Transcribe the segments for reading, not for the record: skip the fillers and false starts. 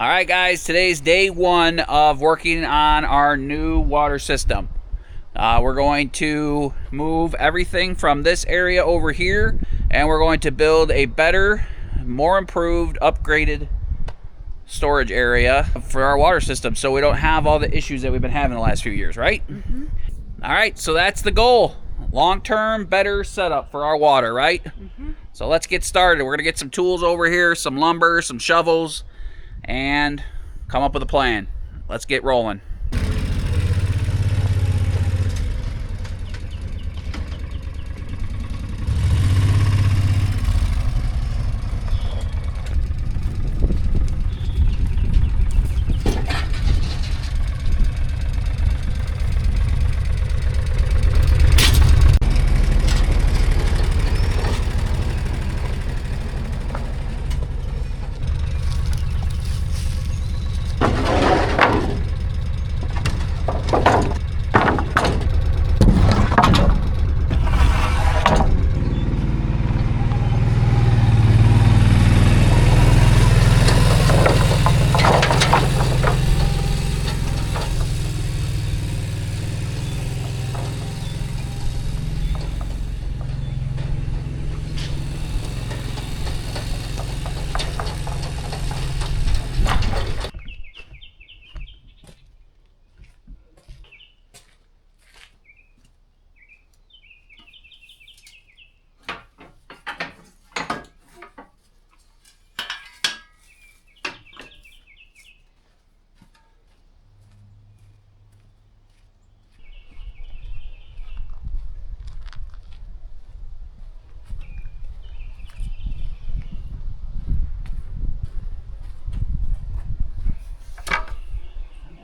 All right, guys, today's day one of working on our new water system. We're going to move everything from this area over here, and we're going to build a better, more improved, upgraded storage area for our water system so we don't have all the issues that we've been having the last few years, right? Mm-hmm. All right, so that's the goal. Long-term, better setup for our water, right? Mm-hmm. So let's get started. We're going to get some tools over here, some lumber, some shovels, and come up with a plan. Let's get rolling.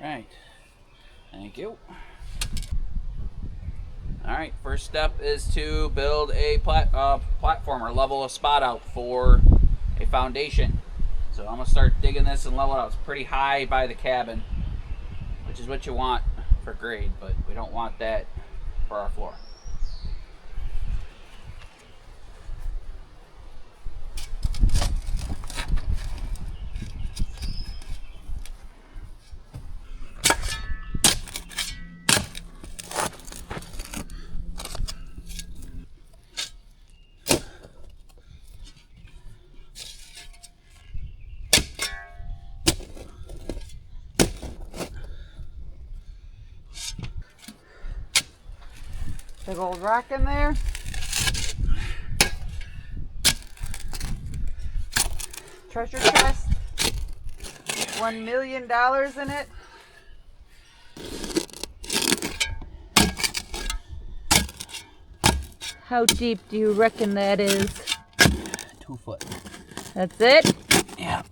Right. Thank you. All right, first step is to build a platform or level a spot out for a foundation. So I'm gonna start digging this and level it out. It's pretty high by the cabin, which is what you want for grade, but we don't want that for our floor. Big old rock in there. Treasure chest. $1 million in it. How deep do you reckon that is? 2 foot. That's it? Yeah.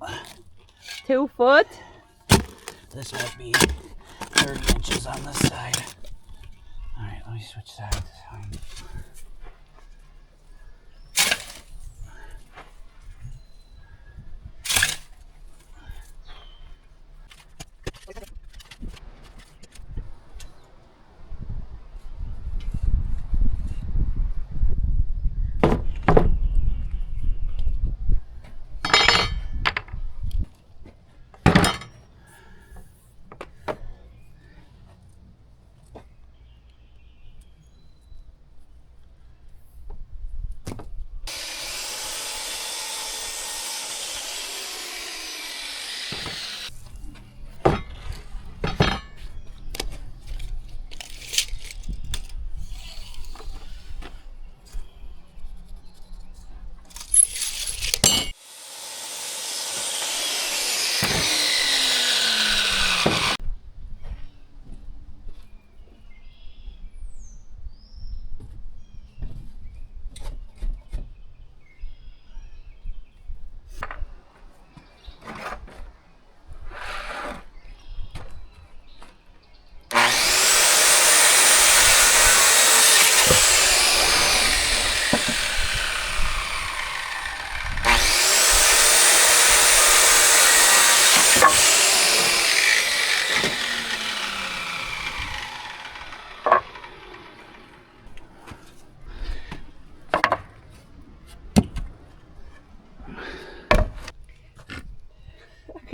2 foot? This might be 30 inches on this side. All right, let me switch sides.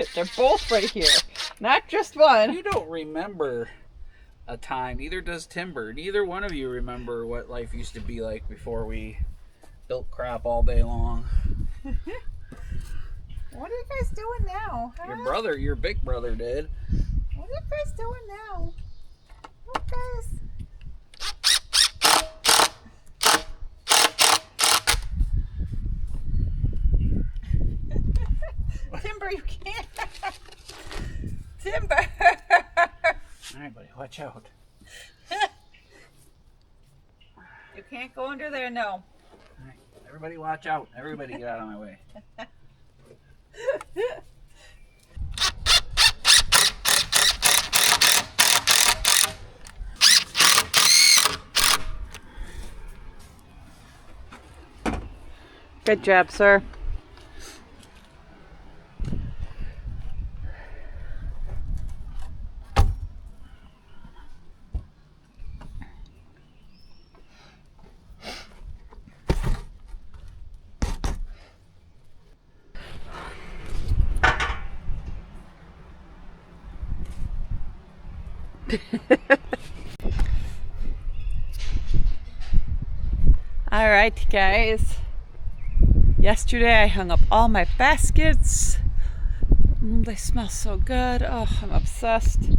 Look at, they're both right here. Not just one. You don't remember a time. Neither does Timber. Neither one of you remember what life used to be like before we built crap all day long. What are you guys doing now? Huh? Your big brother did. What are you guys doing now? Look, guys. Timber, you can't. Timber. All right, buddy, watch out. You can't go under there, no. All right, everybody watch out. Everybody get out of my way. Good job, sir. All right, guys. Yesterday I hung up all my baskets. They smell so good. Oh, I'm obsessed.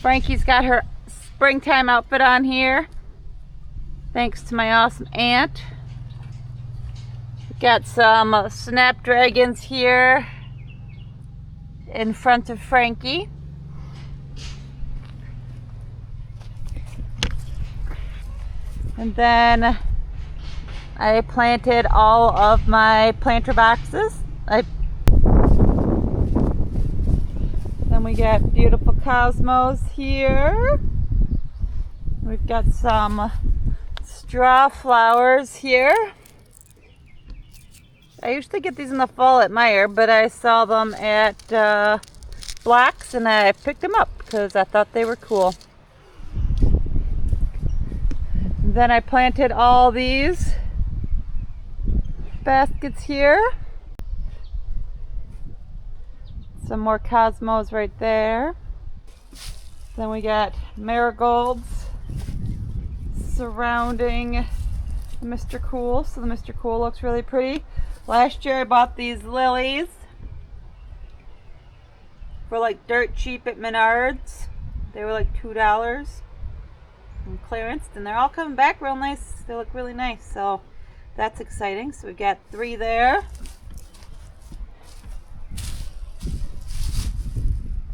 Frankie's got her springtime outfit on here. Thanks to my awesome aunt. Got some snapdragons here in front of Frankie. And then I planted all of my planter boxes. Then we got beautiful cosmos here. We've got some straw flowers here. I usually get these in the fall at Meijer, but I saw them at Blocks and I picked them up because I thought they were cool. Then I planted all these baskets here. Some more cosmos right there. Then we got marigolds surrounding Mr. Cool. So the Mr. Cool looks really pretty. Last year I bought these lilies for like dirt cheap at Menards. They were like $2 on clearance, and they're all coming back real nice. They look really nice, so that's exciting. So we got 3 there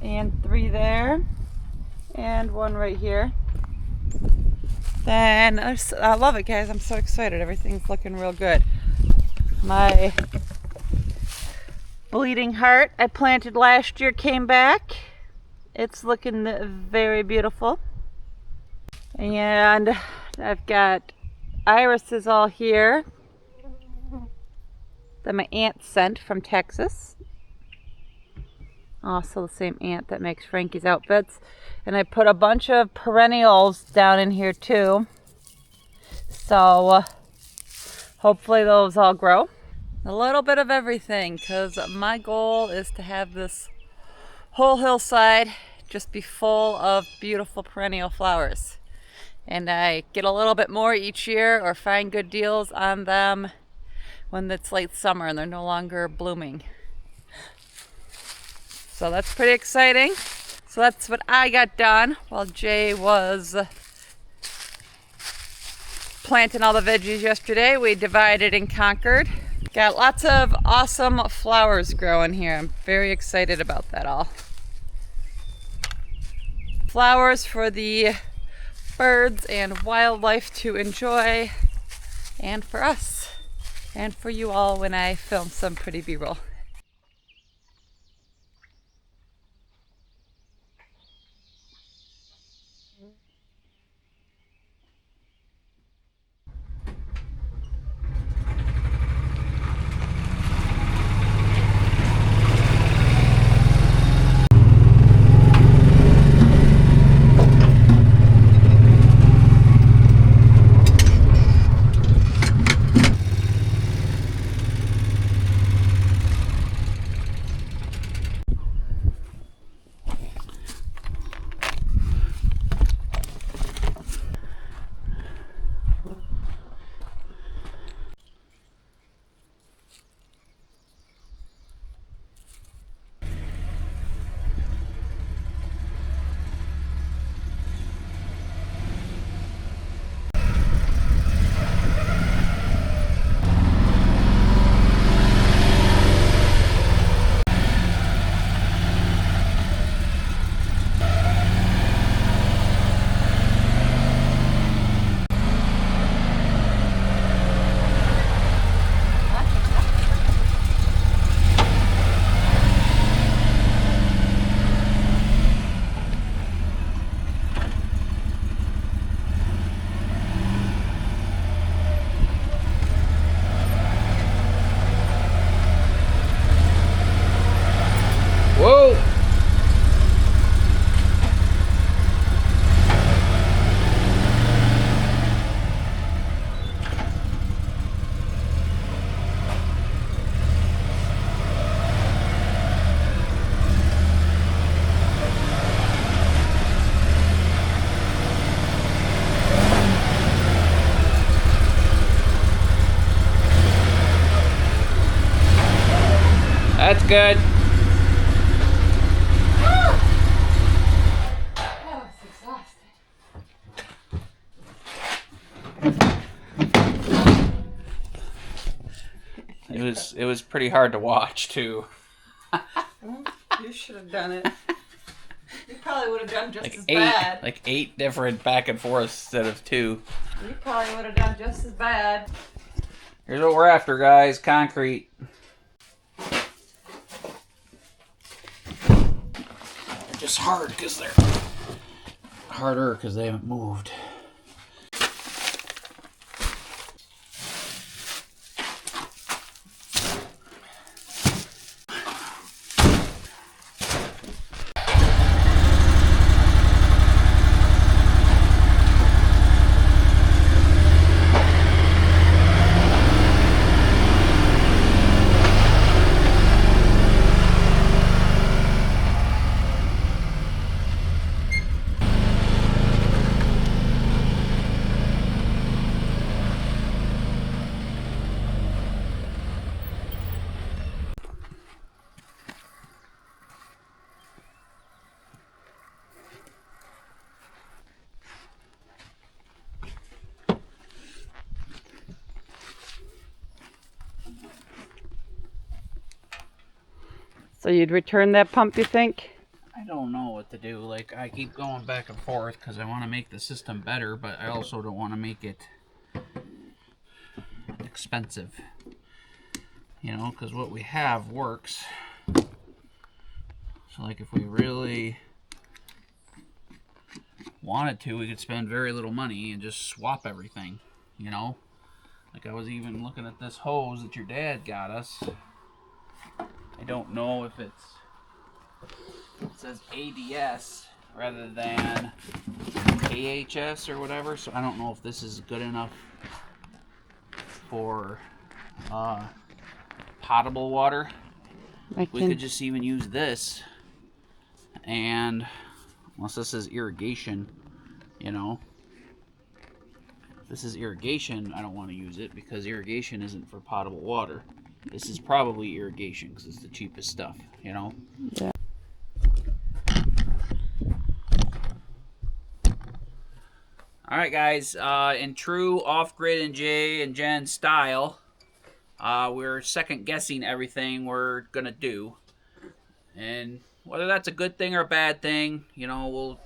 and 3 there and 1 right here. Then I love it, guys. I'm so excited. Everything's looking real good. My bleeding heart I planted last year came back. It's looking very beautiful. And I've got irises all here that my aunt sent from Texas. Also the same aunt that makes Frankie's outfits. And I put a bunch of perennials down in here too. So hopefully those all grow. A little bit of everything, because my goal is to have this whole hillside just be full of beautiful perennial flowers. And I get a little bit more each year or find good deals on them when it's late summer and they're no longer blooming. So that's pretty exciting. So that's what I got done while Jay was planting all the veggies yesterday. We divided and conquered. Got lots of awesome flowers growing here. I'm very excited about that all. Flowers for the birds and wildlife to enjoy, and for us, and for you all when I film some pretty B-roll. That's good. That was exhausting. It was pretty hard to watch too. You should have done it. You probably would have done just Like as eight, bad. like 8 different back and forth instead of 2. You probably would have done just as bad. Here's what we're after, guys. Concrete. They're just hard because they're harder because they haven't moved. So you'd return that pump, you think? I don't know what to do. Like, I keep going back and forth because I want to make the system better, but I also don't want to make it expensive. You know, because what we have works. So, like, if we really wanted to, we could spend very little money and just swap everything, you know? Like, I was even looking at this hose that your dad got us. I don't know if it says ADS rather than AHS or whatever, so I don't know if this is good enough for potable water. We could just even use this, and unless this is irrigation, you know, if this is irrigation, I don't want to use it because irrigation isn't for potable water. This is probably irrigation because it's the cheapest stuff, you know? Yeah. Alright guys, in true off-grid and Jay and Jen style, we're second guessing everything we're gonna do. And whether that's a good thing or a bad thing, you know,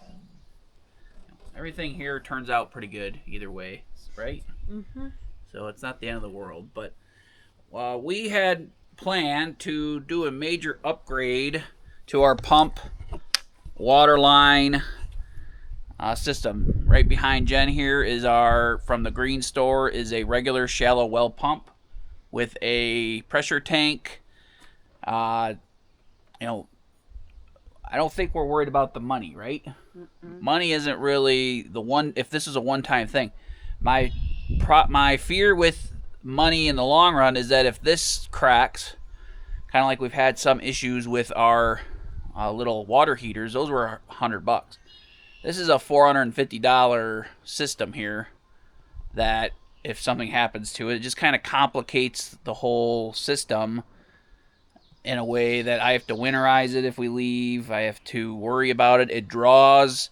everything here turns out pretty good either way, right? Mm-hmm. So it's not the end of the world, but we had planned to do a major upgrade to our pump water line system. Right behind Jen here is from the green store, is a regular shallow well pump with a pressure tank. You know, I don't think we're worried about the money, right? Money isn't really the one. If this is a one-time thing, my fear with money in the long run is that if this cracks, kind of like we've had some issues with our little water heaters, those were $100. This is a $450 system here that if something happens to it, it just kind of complicates the whole system in a way that I have to winterize it if we leave. I have to worry about it. It draws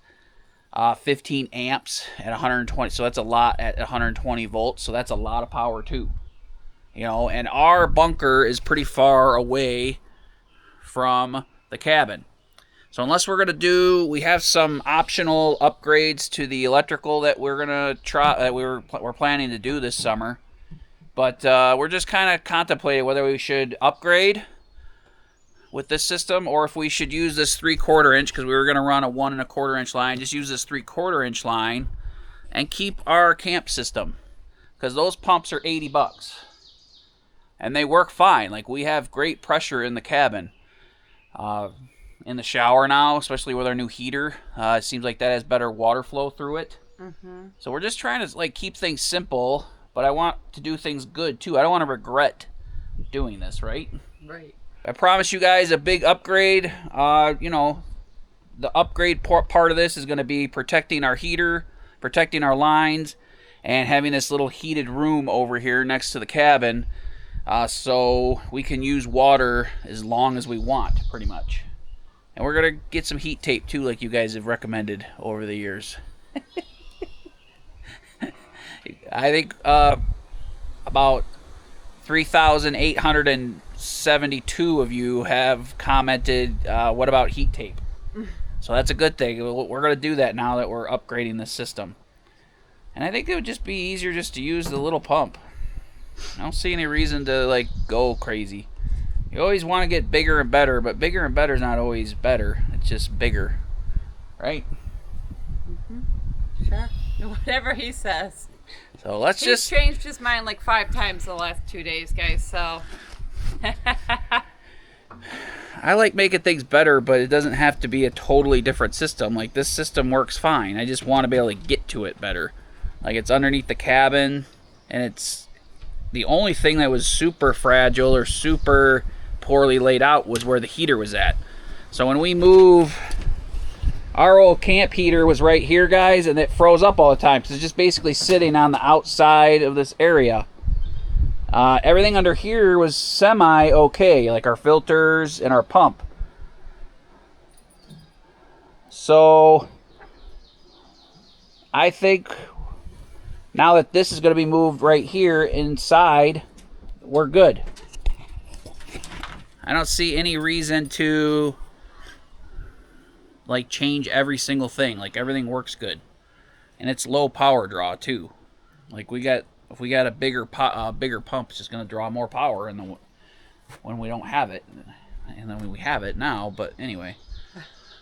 15 amps at 120, so that's a lot at 120 volts, so that's a lot of power too, you know. And our bunker is pretty far away from the cabin, so unless we're gonna we have some optional upgrades to the electrical that we're gonna try, that we're planning to do this summer, but we're just kind of contemplating whether we should upgrade with this system, or if we should use this 3/4 inch, because we were going to run a 1 1/4 inch line, just use this 3/4 inch line and keep our camp system, because those pumps are $80 and they work fine. Like, we have great pressure in the cabin, in the shower now, especially with our new heater. It seems like that has better water flow through it. So we're just trying to like keep things simple, but I want to do things good too. I don't want to regret doing this, right? Right. I promise you guys a big upgrade. You know, the upgrade part of this is going to be protecting our heater, protecting our lines, and having this little heated room over here next to the cabin so we can use water as long as we want, pretty much. And we're going to get some heat tape too, like you guys have recommended over the years. I think about 3,872 of you have commented, what about heat tape? So that's a good thing. We're going to do that now that we're upgrading the system. And I think it would just be easier just to use the little pump. I don't see any reason to like go crazy. You always want to get bigger and better, but bigger and better is not always better. It's just bigger, right? Sure. Whatever he says. So let's He's changed his mind like 5 times the last 2 days, guys, so. I like making things better, but it doesn't have to be a totally different system. Like, this system works fine. I just want to be able to get to it better. Like, it's underneath the cabin, and it's the only thing that was super fragile or super poorly laid out was where the heater was at. So when we move, our old camp heater was right here, guys, and it froze up all the time because it's just basically sitting on the outside of this area. Everything under here was semi-okay, like our filters and our pump. So I think now that this is going to be moved right here inside, we're good. I don't see any reason to like change every single thing. Like, everything works good, and it's low power draw too. Like, if we got a bigger pump, it's just going to draw more power, and when we don't have it, and then we have it now. But anyway,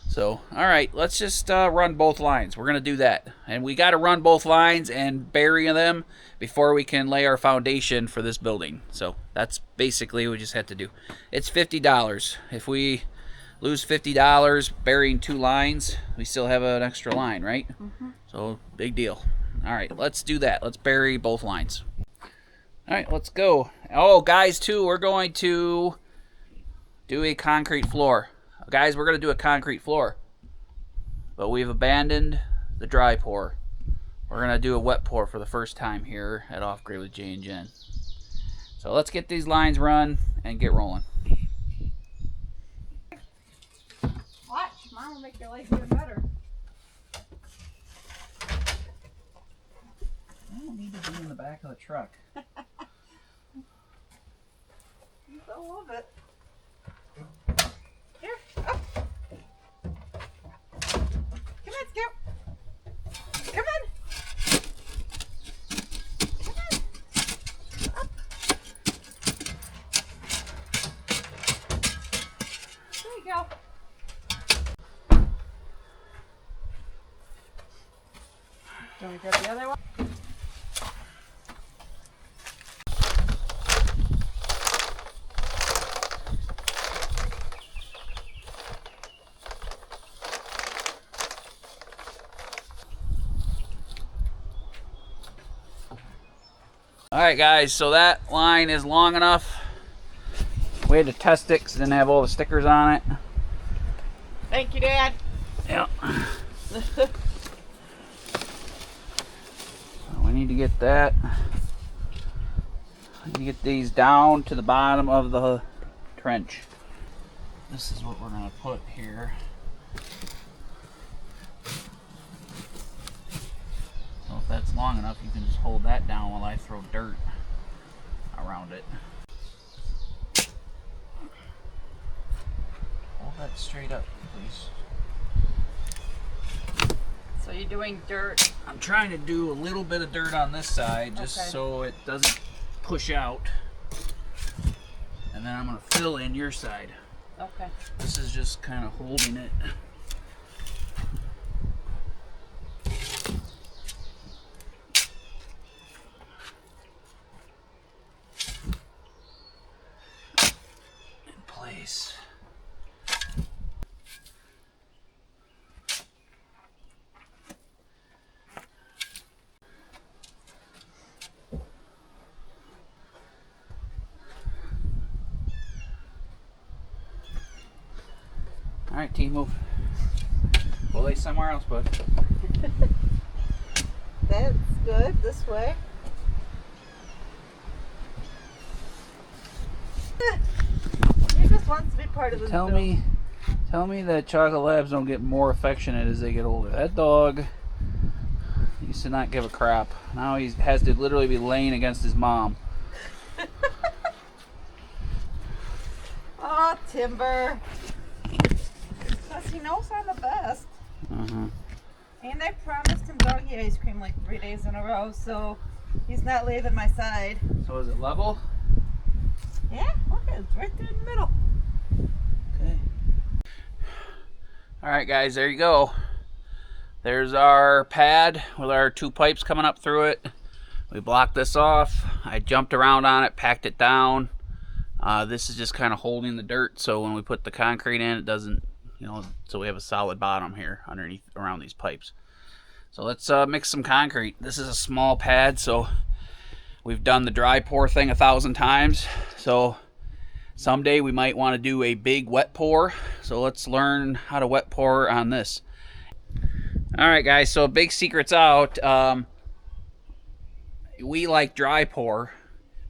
so all right, let's just run both lines. We're going to do that, and we got to run both lines and bury them before we can lay our foundation for this building. So that's basically what we just had to do. It's $50. If we lose $50 burying 2 lines, we still have an extra line, right? So big deal. All right, let's do that. Let's bury both lines. All right, let's go. Oh, guys, too, we're going to do a concrete floor. Guys, we're going to do a concrete floor, but we've abandoned the dry pour. We're going to do a wet pour for the first time here at Off Grid with Jay and Jen. So let's get these lines run and get rolling. Watch, Mom will make your life even better. I don't need to be in the back of the truck. I love it. Here, up. Come on, Scout. Come on. Come on. Up. There you go. Do you want to grab the other one? Alright guys, so that line is long enough. We had to test it because it didn't have all the stickers on it. Thank you, Dad. Yeah. So we need to get that. We need to get these down to the bottom of the trench. This is what we're going to put here. So if that's long enough, you can just hold that down while I throw dirt around it. Hold that straight up, please. So you're doing dirt. I'm trying to do a little bit of dirt on this side just so it doesn't push out. And then I'm going to fill in your side. Okay. This is just kind of holding it. In place. Alright, team, move. We'll lay somewhere else, bud. That's good. This way. part of this Tell build. me that chocolate labs don't get more affectionate as they get older. That dog used to not give a crap. Now he has to literally be laying against his mom. Oh, Timber. Because he knows I'm the best. Uh-huh. And I promised him doggy ice cream like 3 days in a row, so he's not leaving my side. So is it level? Yeah, look, it's right there in the middle. Okay. All right, guys, there you go. There's our pad with our 2 pipes coming up through it. We blocked this off. I jumped around on it, packed it down. This is just kind of holding the dirt, so when we put the concrete in, it doesn't, so we have a solid bottom here underneath, around these pipes. So let's mix some concrete. This is a small pad, so we've done the dry pour thing 1,000 times. So someday we might want to do a big wet pour. So let's learn how to wet pour on this. All right, guys, so big secret's out. We like dry pour,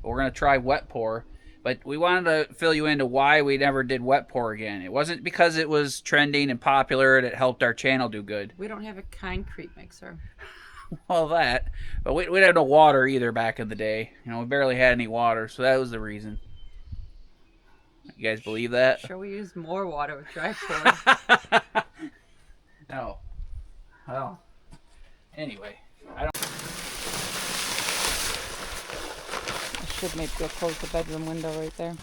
but we're going to try wet pour. But we wanted to fill you into why we never did wet pour again. It wasn't because it was trending and popular and it helped our channel do good. We don't have a concrete mixer. Well, that. But we had no water either back in the day. We barely had any water, so that was the reason. You guys believe that? Sure, we use more water with dry pour. No. Well, anyway, I don't. I should maybe go close the bedroom window right there.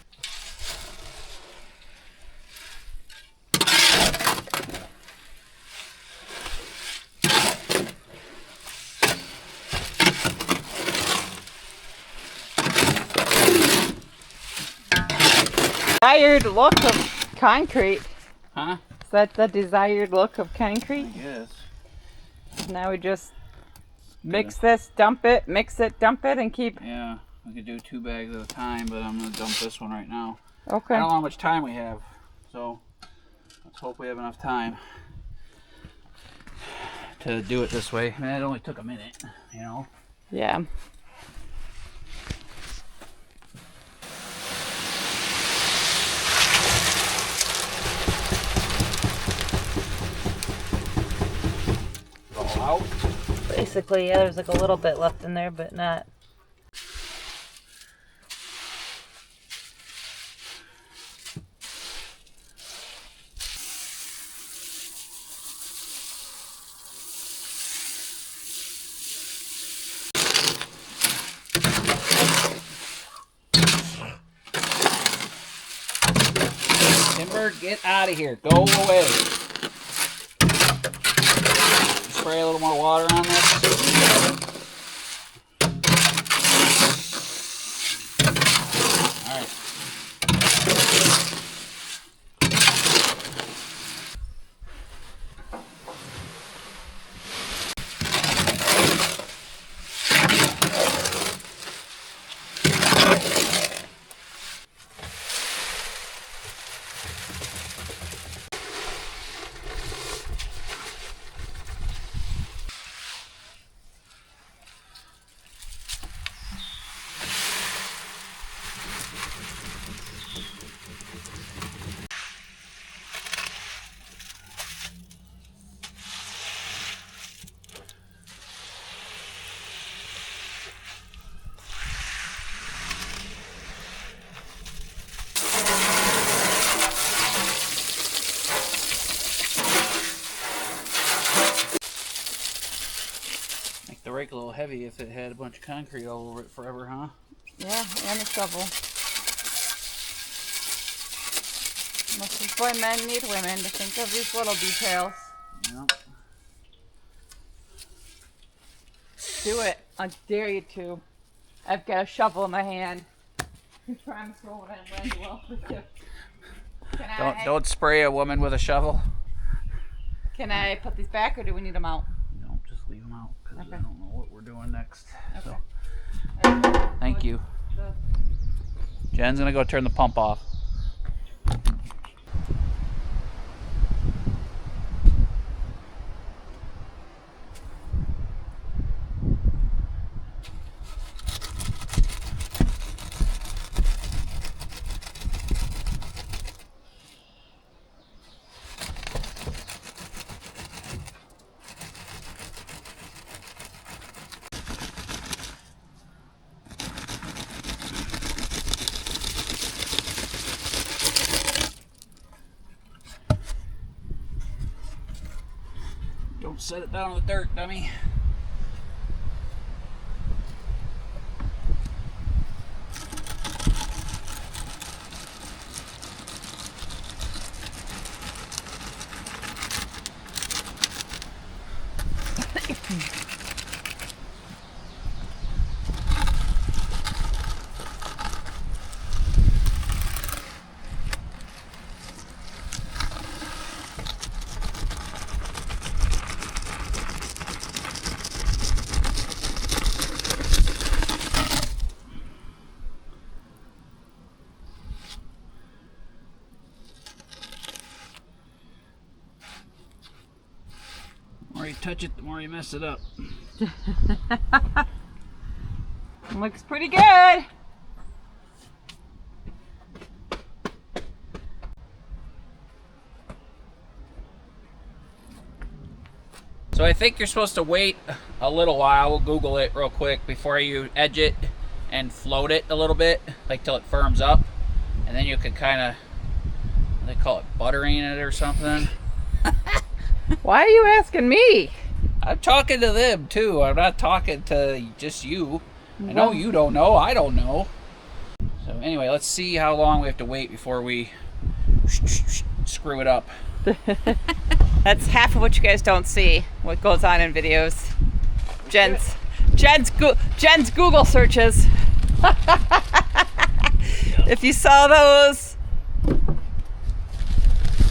Desired look of concrete. Huh? Is that the desired look of concrete? Yes. Now we just mix this, dump it, mix it, dump it, and keep. Yeah, we could do 2 bags at a time, but I'm going to dump this one right now. Okay. I don't know how much time we have, so let's hope we have enough time to do it this way. I mean, it only took a minute, Yeah. All out. Basically, yeah, there's like a little bit left in there, but not. Timber, get out of here. Go away. Spray a little more water on this. All right. The rake a little heavy if it had a bunch of concrete all over it forever, huh? Yeah, and a shovel. This is why men need women, to think of these little details. Yep. Do it. I dare you to. I've got a shovel in my hand. I'm trying to throw it in and well with you. Don't spray a woman with a shovel. Can I put these back, or do we need them out? No, just leave them out because Okay. I don't know what we're doing next. Okay. So, thank you. Jen's gonna go turn the pump off. Don't set it down on the dirt, dummy. The more you touch it, the more you mess it up. Looks pretty good. So I think you're supposed to wait a little while. We'll Google it real quick before you edge it and float it a little bit, like till it firms up. And then you can kind of, they call it buttering it or something. Why are you asking me? I'm talking to them too. I'm not talking to just you. I know you don't know. I don't know. So anyway, let's see how long we have to wait before we screw it up. That's half of what you guys don't see, what goes on in videos. Jen's Google searches. If you saw those,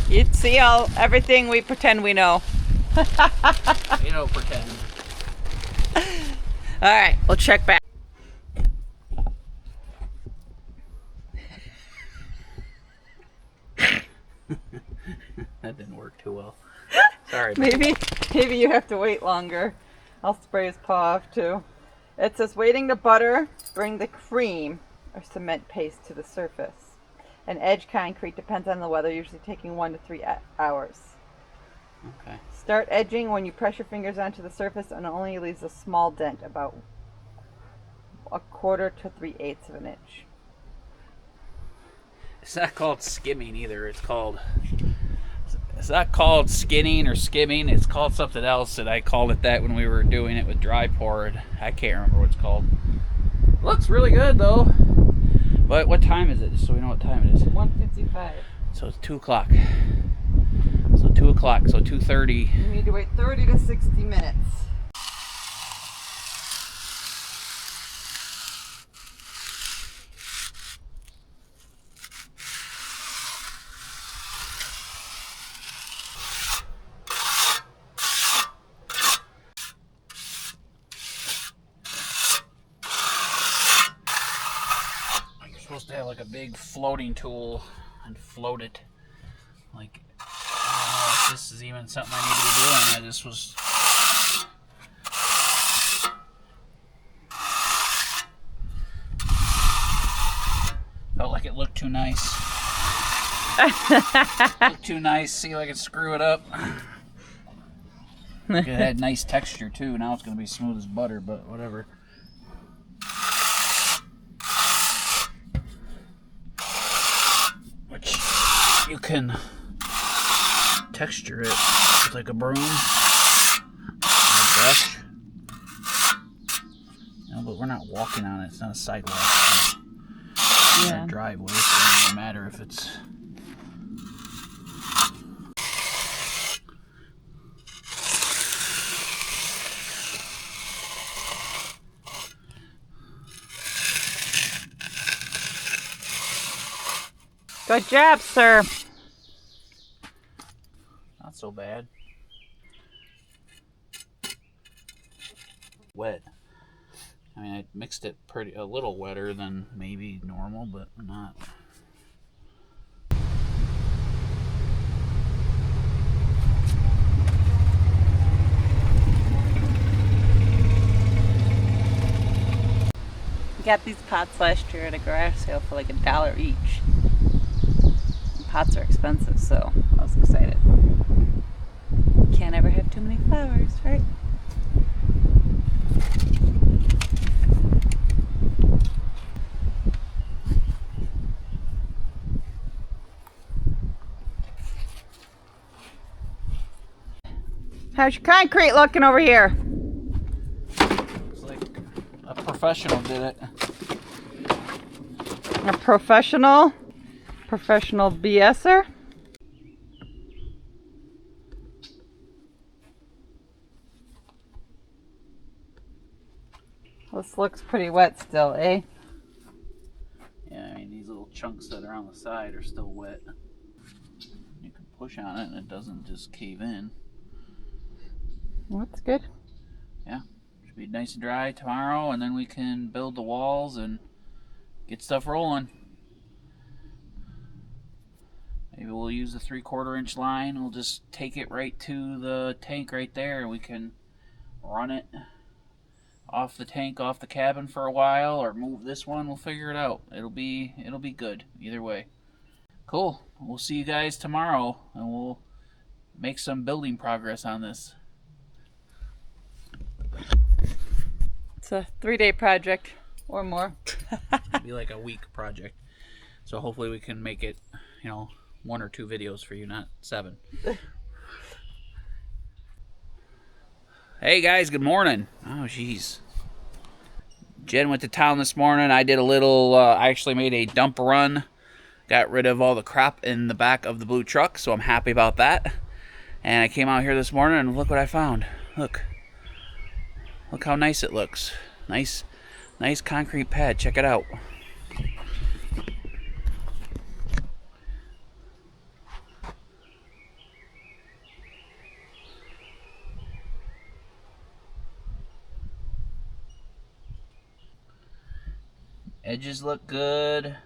you'd see everything we pretend we know. You don't pretend. All right, we'll check back. That didn't work too well. Sorry. Maybe you have to wait longer. I'll spray his paw off too. It says waiting to butter, bring the cream or cement paste to the surface. And edge concrete depends on the weather, usually taking 1 to 3 hours. Okay. Start edging when you press your fingers onto the surface and only leaves a small dent, about 1/4 to 3/8 of an inch. It's not called skimming either. It's not called skinning or skimming. It's called something else, and I called it that when we were doing it with dry poured. I can't remember what it's called. Looks really good though. But what time is it? Just so we know what time it is. 1:55. So it's 2 o'clock. So 2 o'clock. So 2:30. You need to wait 30 to 60 minutes. Supposed to have like a big floating tool and float it. Like, I don't know if this is even something I need to be doing. I just was. Felt like it looked too nice. Looked too nice. See if I could screw it up. It had nice texture too. Now it's going to be smooth as butter, but whatever. You can texture it with like a broom, a brush. No, but we're not walking on it. It's not a sidewalk. It's a driveway, so it doesn't matter if it's. Good job, sir. Not so bad. Wet. I mean, I mixed it a little wetter than maybe normal, but not. We got these pots last year at a garage sale for like $1 each. Pots are expensive, so I was excited. Can't ever have too many flowers, right? How's your concrete looking over here? Looks like a professional did it. A professional BSer? This looks pretty wet still, eh? Yeah, I mean, these little chunks that are on the side are still wet. You can push on it and it doesn't just cave in. Well, that's good. Yeah, should be nice and dry tomorrow, and then we can build the walls and get stuff rolling. Maybe we'll use the 3/4 inch line. We'll just take it right to the tank right there, and we can run it off the tank, off the cabin for a while, or move this one. We'll figure it out. It'll be good either way. Cool. We'll see you guys tomorrow, and we'll make some building progress on this. It's a 3-day project or more. It'll be like a week project. So hopefully we can make it, 1 or 2 videos for you, not 7. Hey guys, good morning. Oh jeez. Jen went to town this morning. I did a little, I actually made a dump run. Got rid of all the crap in the back of the blue truck, so I'm happy about that. And I came out here this morning and look what I found. Look how nice it looks. Nice concrete pad. Check it out. Edges look good.